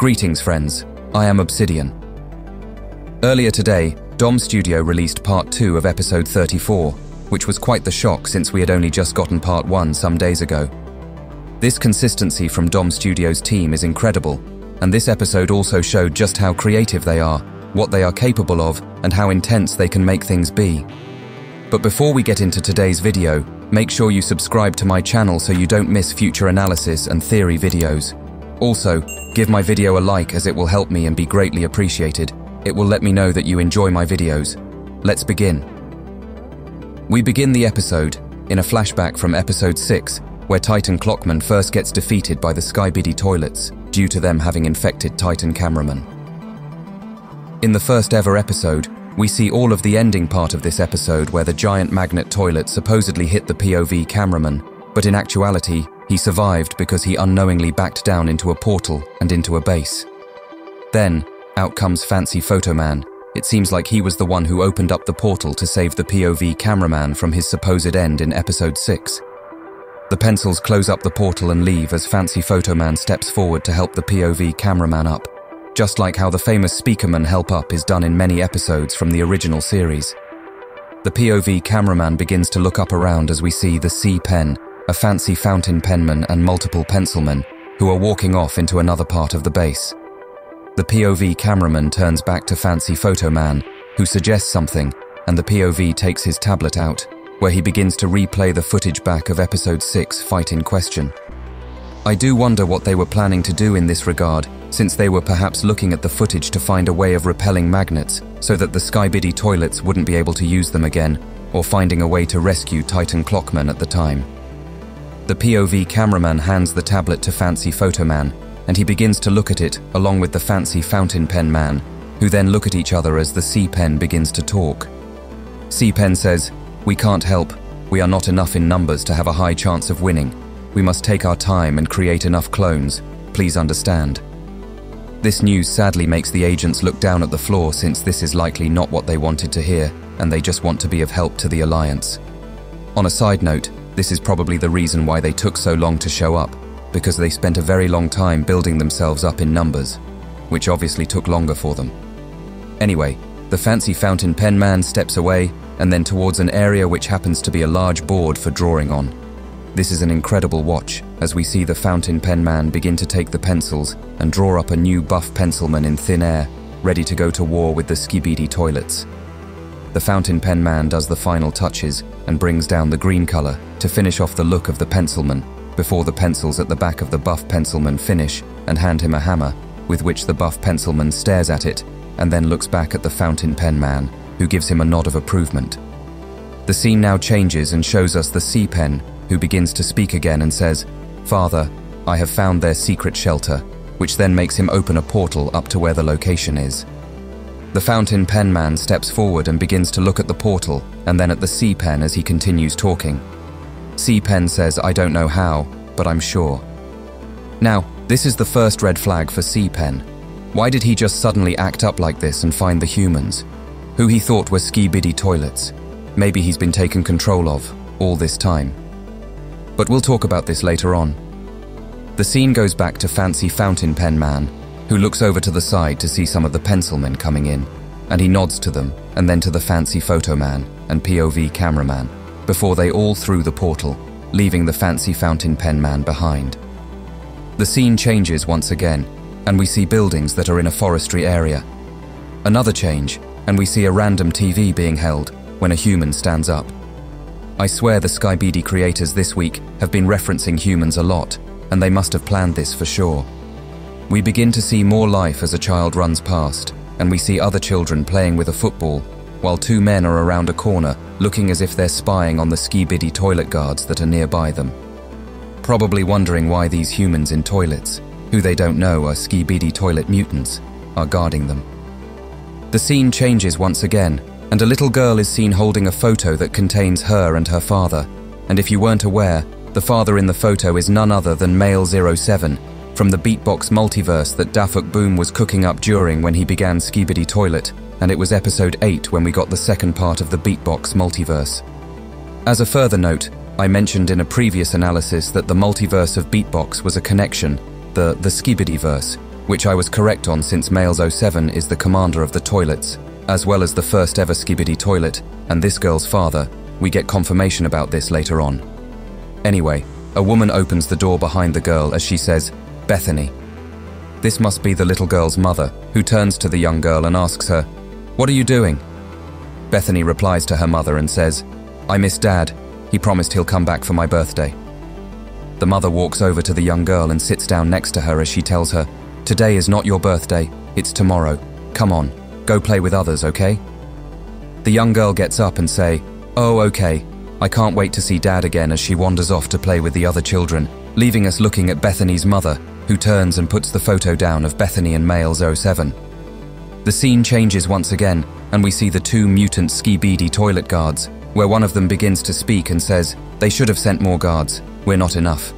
Greetings friends, I am Obsidian. Earlier today, Dom Studio released part 2 of episode 34, which was quite the shock since we had only just gotten part 1 some days ago. This consistency from Dom Studio's team is incredible, and this episode also showed just how creative they are, what they are capable of, and how intense they can make things be. But before we get into today's video, make sure you subscribe to my channel so you don't miss future analysis and theory videos. Also, give my video a like as it will help me and be greatly appreciated. It will let me know that you enjoy my videos. Let's begin. We begin the episode in a flashback from episode 6, where Titan Clockman first gets defeated by the Skibidi toilets due to them having infected Titan cameraman. In the first ever episode, we see all of the ending part of this episode where the giant magnet toilet supposedly hit the POV cameraman, but in actuality, he survived because he unknowingly backed down into a portal and into a base. Then, out comes Fancy Photo Man. It seems like he was the one who opened up the portal to save the POV cameraman from his supposed end in episode 6. The pencils close up the portal and leave as Fancy Photo Man steps forward to help the POV cameraman up, just like how the famous Speakerman help up is done in many episodes from the original series. The POV cameraman begins to look up around as we see the C-Pen, a fancy fountain penman and multiple pencilmen, who are walking off into another part of the base. The POV cameraman turns back to Fancy Photo Man, who suggests something, and the POV takes his tablet out, where he begins to replay the footage back of episode 6 fight in question. I do wonder what they were planning to do in this regard, since they were perhaps looking at the footage to find a way of repelling magnets so that the Skibidi toilets wouldn't be able to use them again, or finding a way to rescue Titan Clockman at the time. The POV cameraman hands the tablet to Fancy Photo Man, and he begins to look at it along with the Fancy Fountain Pen Man, who then look at each other as the C-Pen begins to talk. C-Pen says, "We can't help. We are not enough in numbers to have a high chance of winning. We must take our time and create enough clones. Please understand." This news sadly makes the agents look down at the floor since this is likely not what they wanted to hear, and they just want to be of help to the Alliance. On a side note, this is probably the reason why they took so long to show up, because they spent a very long time building themselves up in numbers, which obviously took longer for them. Anyway, the Fancy Fountain Pen Man steps away and then towards an area which happens to be a large board for drawing on. This is an incredible watch, as we see the Fountain Pen Man begin to take the pencils and draw up a new buff pencilman in thin air, ready to go to war with the Skibidi toilets. The Fountain Pen Man does the final touches and brings down the green color to finish off the look of the pencilman, before the pencils at the back of the buff pencilman finish and hand him a hammer, with which the buff pencilman stares at it and then looks back at the Fountain Pen Man, who gives him a nod of approval. The scene now changes and shows us the C-Pen, who begins to speak again and says, "Father, I have found their secret shelter," which then makes him open a portal up to where the location is. The Fountain Pen Man steps forward and begins to look at the portal and then at the C-Pen as he continues talking. C-Pen says, "I don't know how, but I'm sure." Now, this is the first red flag for C-Pen. Why did he just suddenly act up like this and find the humans, who he thought were Skibidi toilets? Maybe he's been taken control of all this time. But we'll talk about this later on. The scene goes back to Fancy Fountain Pen Man, who looks over to the side to see some of the pencilmen coming in, and he nods to them and then to the Fancy Photo Man and POV cameraman, before they all through the portal, leaving the Fancy Fountain Pen Man behind. The scene changes once again, and we see buildings that are in a forestry area. Another change, and we see a random TV being held when a human stands up. I swear the Skibidi creators this week have been referencing humans a lot, and they must have planned this for sure. We begin to see more life as a child runs past, and we see other children playing with a football, while two men are around a corner looking as if they're spying on the Skibidi toilet guards that are nearby them. Probably wondering why these humans in toilets, who they don't know are Skibidi toilet mutants, are guarding them. The scene changes once again, and a little girl is seen holding a photo that contains her and her father, and if you weren't aware, the father in the photo is none other than Male 07, from the beatbox multiverse that Dafuk Boom was cooking up during when he began Skibidi Toilet, and it was episode 8 when we got the second part of the beatbox multiverse. As a further note, I mentioned in a previous analysis that the multiverse of beatbox was a connection, the Skibidiverse, which I was correct on since Males 07 is the commander of the toilets, as well as the first ever Skibidi toilet, and this girl's father. We get confirmation about this later on. Anyway, a woman opens the door behind the girl as she says, "Bethany." This must be the little girl's mother, who turns to the young girl and asks her, "What are you doing?" Bethany replies to her mother and says, "I miss Dad. He promised he'll come back for my birthday." The mother walks over to the young girl and sits down next to her as she tells her, "Today is not your birthday, it's tomorrow. Come on, go play with others, okay?" The young girl gets up and say, "Oh, okay. I can't wait to see Dad again," as she wanders off to play with the other children, leaving us looking at Bethany's mother, who turns and puts the photo down of Bethany and Males 07. The scene changes once again, and we see the two mutant Skibidi toilet guards, where one of them begins to speak and says, "They should have sent more guards. We're not enough."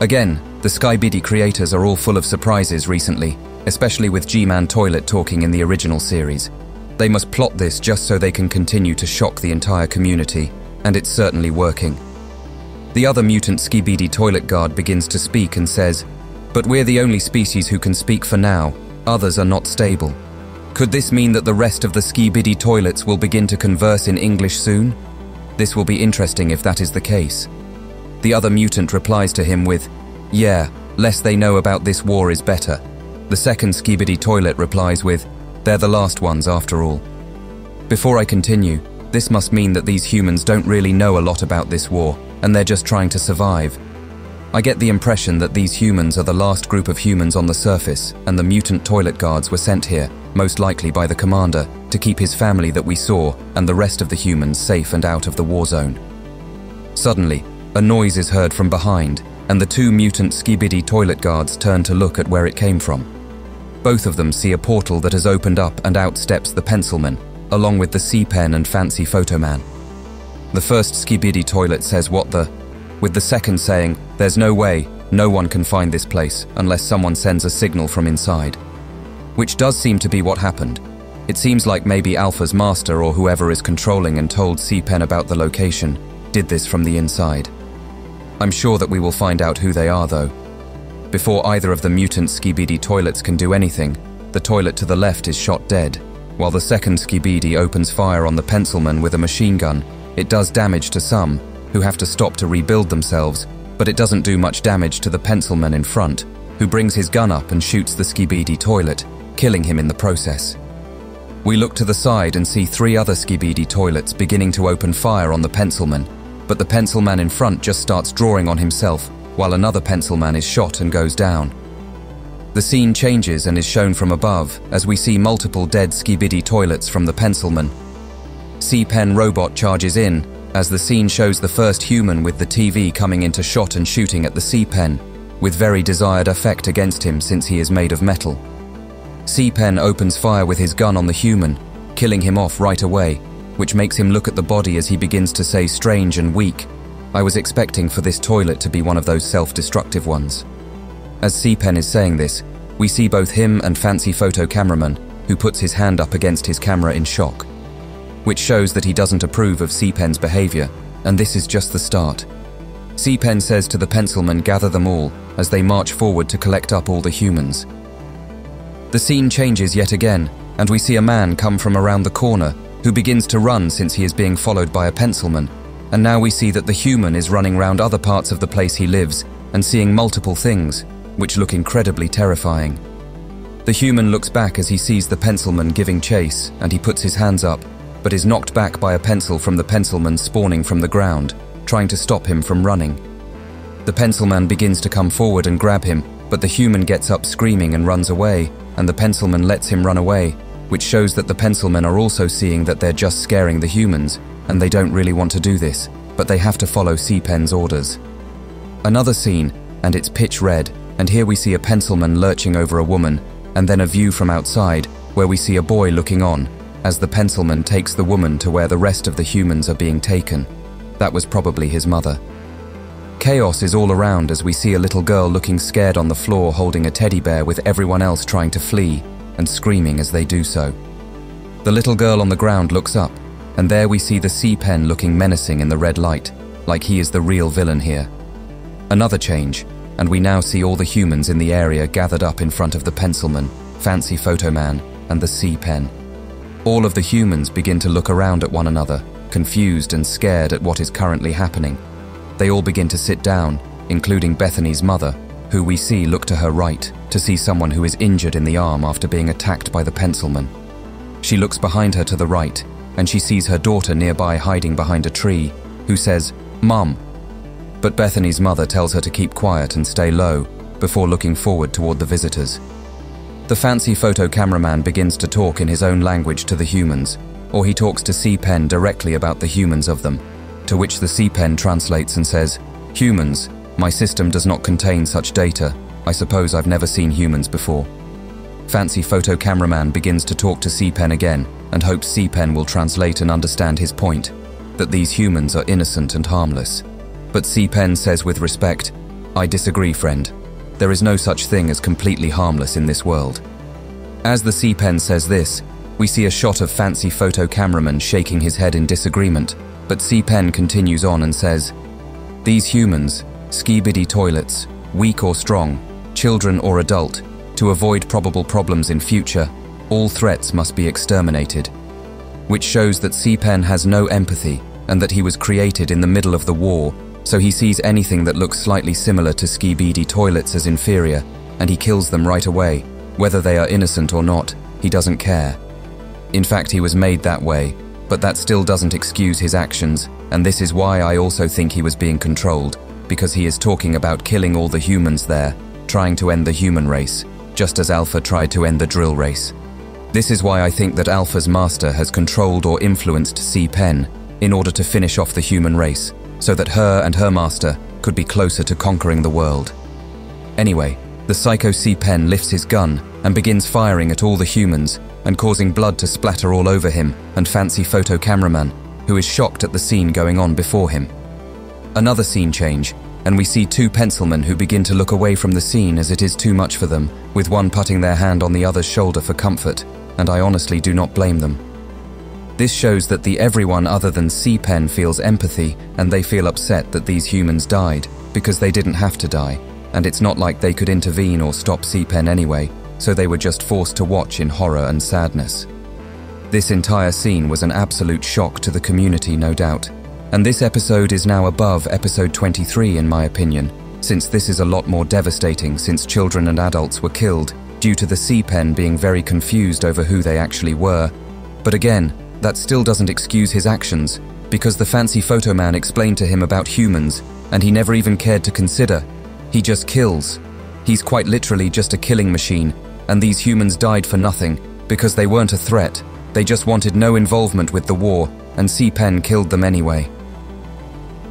Again, the Skibidi creators are all full of surprises recently, especially with G-Man Toilet talking in the original series. They must plot this just so they can continue to shock the entire community, and it's certainly working. The other mutant Skibidi toilet guard begins to speak and says, "But we're the only species who can speak for now. Others are not stable. Could this mean that the rest of the Skibidi toilets will begin to converse in English soon? This will be interesting if that is the case." The other mutant replies to him with, "Yeah, less they know about this war is better." The second Skibidi toilet replies with, "They're the last ones after all." Before I continue, this must mean that these humans don't really know a lot about this war, and they're just trying to survive. I get the impression that these humans are the last group of humans on the surface, and the mutant toilet guards were sent here, most likely by the commander, to keep his family that we saw and the rest of the humans safe and out of the war zone. Suddenly, a noise is heard from behind, and the two mutant Skibidi toilet guards turn to look at where it came from. Both of them see a portal that has opened up, and out steps the pencilman, along with the C-Pen and fancy photo man. The first Skibidi toilet says "what the," with the second saying, "There's no way, no one can find this place unless someone sends a signal from inside." Which does seem to be what happened. It seems like maybe Alpha's master or whoever is controlling and told C-Pen about the location did this from the inside. I'm sure that we will find out who they are though. Before either of the mutant Skibidi toilets can do anything, the toilet to the left is shot dead, while the second Skibidi opens fire on the pencilman with a machine gun. It does damage to some, who have to stop to rebuild themselves, but it doesn't do much damage to the pencilman in front, who brings his gun up and shoots the Skibidi toilet, killing him in the process. We look to the side and see three other Skibidi toilets beginning to open fire on the pencilman, but the pencilman in front just starts drawing on himself, while another pencilman is shot and goes down. The scene changes and is shown from above as we see multiple dead Skibidi toilets from the pencilman. C-Pen robot charges in as the scene shows the first human with the TV coming into shot and shooting at the C-Pen, with very desired effect against him since he is made of metal. C-Pen opens fire with his gun on the human, killing him off right away, which makes him look at the body as he begins to say strange and weak. I was expecting for this toilet to be one of those self-destructive ones. As C-Pen is saying this, we see both him and fancy photo cameraman, who puts his hand up against his camera in shock, which shows that he doesn't approve of C-Pen's behavior, and this is just the start. C-Pen says to the pencilman, "Gather them all," as they march forward to collect up all the humans. The scene changes yet again, and we see a man come from around the corner, who begins to run since he is being followed by a pencilman, and now we see that the human is running around other parts of the place he lives and seeing multiple things, which look incredibly terrifying. The human looks back as he sees the pencilman giving chase, and he puts his hands up, but is knocked back by a pencil from the pencilman spawning from the ground, trying to stop him from running. The pencilman begins to come forward and grab him, but the human gets up screaming and runs away, and the pencilman lets him run away, which shows that the pencilmen are also seeing that they're just scaring the humans, and they don't really want to do this, but they have to follow C-Pen's orders. Another scene, and it's pitch red, and here we see a pencilman lurching over a woman, and then a view from outside, where we see a boy looking on, as the pencilman takes the woman to where the rest of the humans are being taken. That was probably his mother. Chaos is all around as we see a little girl looking scared on the floor holding a teddy bear with everyone else trying to flee and screaming as they do so. The little girl on the ground looks up, and there we see the C-Pen looking menacing in the red light, like he is the real villain here. Another change, and we now see all the humans in the area gathered up in front of the pencilman, fancy photo man, and the C pen. All of the humans begin to look around at one another, confused and scared at what is currently happening. They all begin to sit down, including Bethany's mother, who we see look to her right to see someone who is injured in the arm after being attacked by the pencilman. She looks behind her to the right, and she sees her daughter nearby hiding behind a tree, who says, "Mom." But Bethany's mother tells her to keep quiet and stay low before looking forward toward the visitors. The fancy photo cameraman begins to talk in his own language to the humans, or he talks to C-Pen directly about the humans of them, to which the C-Pen translates and says, "Humans, my system does not contain such data. I suppose I've never seen humans before." Fancy photo cameraman begins to talk to C-Pen again and hopes C-Pen will translate and understand his point, that these humans are innocent and harmless. But C-Pen says with respect, "I disagree, friend. There is no such thing as completely harmless in this world." As the C-Pen says this, we see a shot of fancy photo cameraman shaking his head in disagreement, but C-Pen continues on and says, "These humans, Skibidi toilets, weak or strong, children or adult, to avoid probable problems in future, all threats must be exterminated." Which shows that C-Pen has no empathy and that he was created in the middle of the war, so he sees anything that looks slightly similar to Skibidi toilets as inferior, and he kills them right away. Whether they are innocent or not, he doesn't care. In fact, he was made that way, but that still doesn't excuse his actions, and this is why I also think he was being controlled, because he is talking about killing all the humans there, trying to end the human race, just as Alpha tried to end the drill race. This is why I think that Alpha's master has controlled or influenced C-Pen in order to finish off the human race, so that her and her master could be closer to conquering the world. Anyway, the psycho C-Pen lifts his gun and begins firing at all the humans and causing blood to splatter all over him and fancy photo cameraman, who is shocked at the scene going on before him. Another scene change, and we see two pencilmen who begin to look away from the scene as it is too much for them, with one putting their hand on the other's shoulder for comfort, and I honestly do not blame them. This shows that the everyone other than C-Pen feels empathy, and they feel upset that these humans died, because they didn't have to die, and it's not like they could intervene or stop C-Pen anyway, so they were just forced to watch in horror and sadness. This entire scene was an absolute shock to the community, no doubt, and this episode is now above episode 23 in my opinion, since this is a lot more devastating since children and adults were killed due to the C-Pen being very confused over who they actually were. But again, that still doesn't excuse his actions, because the fancy photo man explained to him about humans, and he never even cared to consider. He just kills. He's quite literally just a killing machine, and these humans died for nothing, because they weren't a threat. They just wanted no involvement with the war, and C-Pen killed them anyway.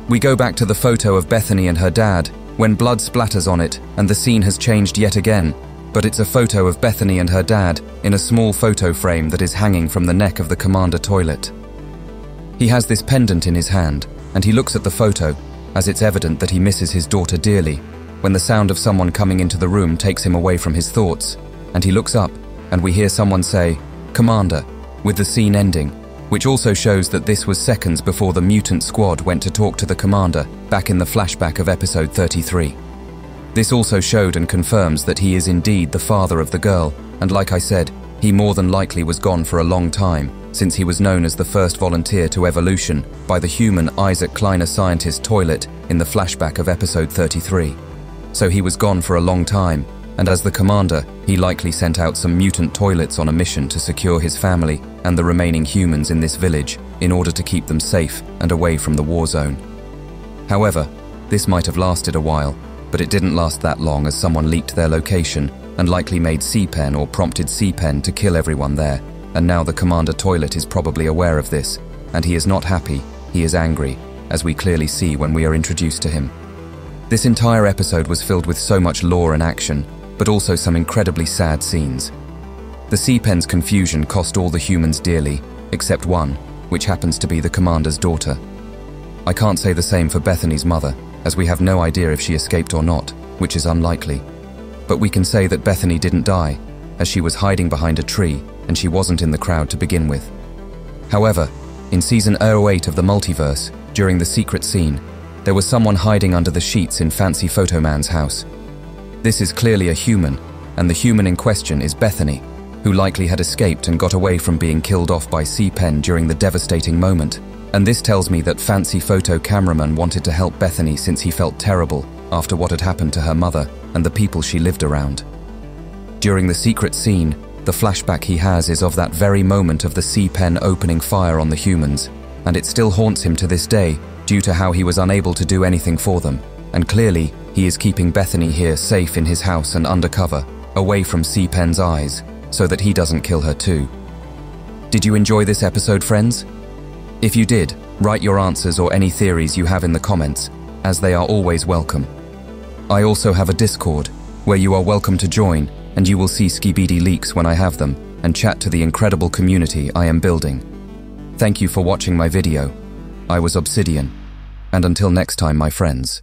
We go back to the photo of Bethany and her dad, when blood splatters on it, and the scene has changed yet again. But it's a photo of Bethany and her dad in a small photo frame that is hanging from the neck of the commander toilet. He has this pendant in his hand, and he looks at the photo, as it's evident that he misses his daughter dearly, when the sound of someone coming into the room takes him away from his thoughts, and he looks up, and we hear someone say, "Commander," with the scene ending, which also shows that this was seconds before the mutant squad went to talk to the commander back in the flashback of episode 33. This also showed and confirms that he is indeed the father of the girl, and like I said, he more than likely was gone for a long time, since he was known as the first volunteer to evolution by the human Isaac Kleiner scientist toilet in the flashback of episode 33. So he was gone for a long time, and as the commander, he likely sent out some mutant toilets on a mission to secure his family and the remaining humans in this village in order to keep them safe and away from the war zone. However, this might have lasted a while, but it didn't last that long as someone leaked their location and likely made C-Pen or prompted C-Pen to kill everyone there, and now the commander toilet is probably aware of this, and he is not happy, he is angry, as we clearly see when we are introduced to him. This entire episode was filled with so much lore and action, but also some incredibly sad scenes. The C-Pen's confusion cost all the humans dearly, except one, which happens to be the commander's daughter. I can't say the same for Bethany's mother, as we have no idea if she escaped or not, which is unlikely. But we can say that Bethany didn't die, as she was hiding behind a tree and she wasn't in the crowd to begin with. However, in season 08 of the Multiverse, during the secret scene, There was someone hiding under the sheets in Fancy Photo Man's house. This is clearly a human, and the human in question is Bethany, who likely had escaped and got away from being killed off by C-Pen during the devastating moment. And this tells me that Fancy Photo cameraman wanted to help Bethany since he felt terrible after what had happened to her mother and the people she lived around. During the secret scene, the flashback he has is of that very moment of the C-Pen opening fire on the humans, and it still haunts him to this day due to how he was unable to do anything for them. And clearly, he is keeping Bethany here safe in his house and undercover, away from C-Pen's eyes, so that he doesn't kill her too. Did you enjoy this episode, friends? If you did, write your answers or any theories you have in the comments, as they are always welcome. I also have a Discord, where you are welcome to join, and you will see Skibidi leaks when I have them, and chat to the incredible community I am building. Thank you for watching my video. I was Obsidian, and until next time, my friends.